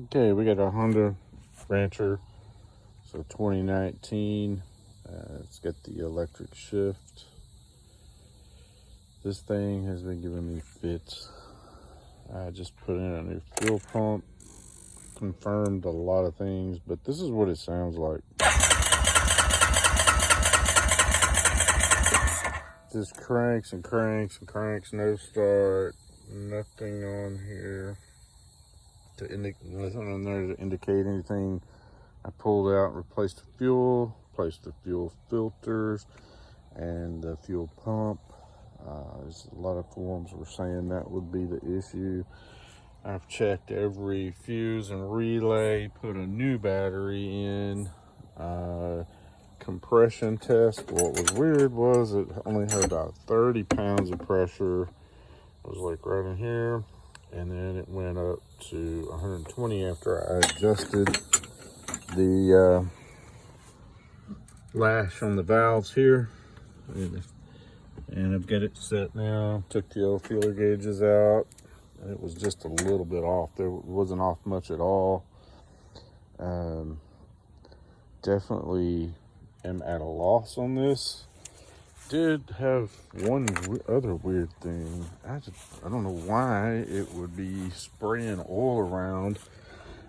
Okay, we got a Honda Rancher, so 2019. It's got the electric shift. This thing has been giving me fits. I just put in a new fuel pump, confirmed a lot of things, but this is what it sounds like. Just cranks and cranks and cranks, no start, nothing on here to indicate, nothing on there to indicate anything. I pulled out, replaced the fuel, replaced the fuel filters and the fuel pump. There's a lot of forums were saying that would be the issue. I've checked every fuse and relay, put a new battery in, compression test. What was weird was it only had about 30 pounds of pressure. It was like right in here, and then it went up to 120 after I adjusted the lash on the valves here. And I've got it set now. Took the old feeler gauges out. It was just a little bit off. There wasn't off much at all. Definitely am at a loss on this. Did have one other weird thing. I don't know why it would be spraying oil around.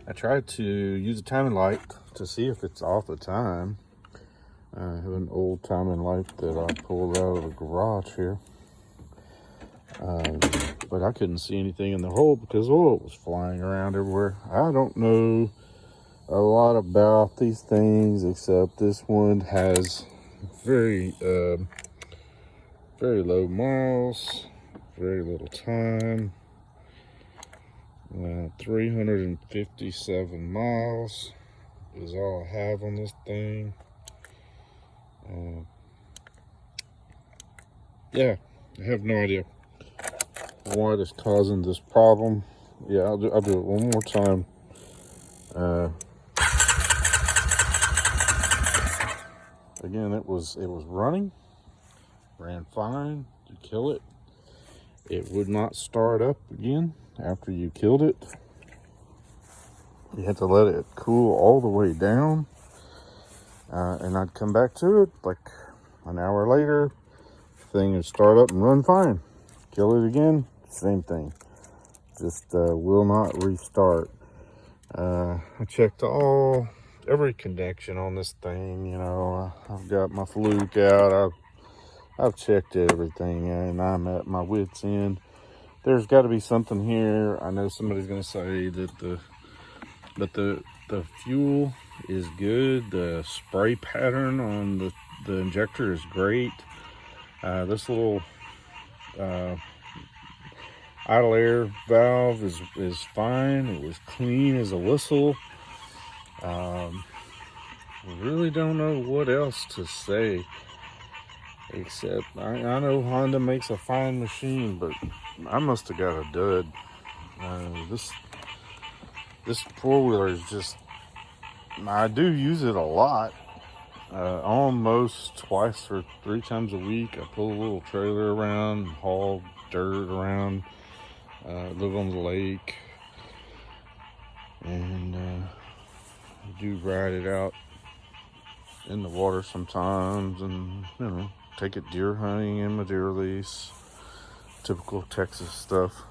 I tried to use a timing light to see if it's off the time. I have an old timing light that I pulled out of the garage here. But I couldn't see anything in the hole because oil was flying around everywhere. I don't know a lot about these things, except this one has very low miles, very little time. 357 miles is all I have on this thing. Yeah, I have no idea what is causing this problem. Yeah, I'll do it one more time. Again, it was ran fine to kill it. It would not start up again after you killed it. You had to let it cool all the way down, and I'd come back to it like an hour later. Thing would start up and run fine. Kill it again, same thing. Just will not restart. I checked every connection on this thing. You know, I've got my fluke out. I've checked everything, and I'm at my wit's end. There's got to be something here. I know somebody's going to say that the fuel is good. The spray pattern on the injector is great. This little idle air valve is fine. It was clean as a whistle. Really don't know what else to say, except I know Honda makes a fine machine, but I must have got a dud. This four-wheeler is just, I do use it a lot. Almost twice or three times a week. I pull a little trailer around, haul dirt around, live on the lake, and I do ride it out in the water sometimes, and you know, take it deer hunting in my deer lease, typical Texas stuff.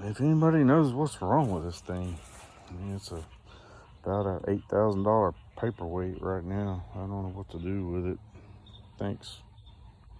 If anybody knows what's wrong with this thing, I mean, it's about a $8,000 paperweight right now. I don't know what to do with it. Thanks.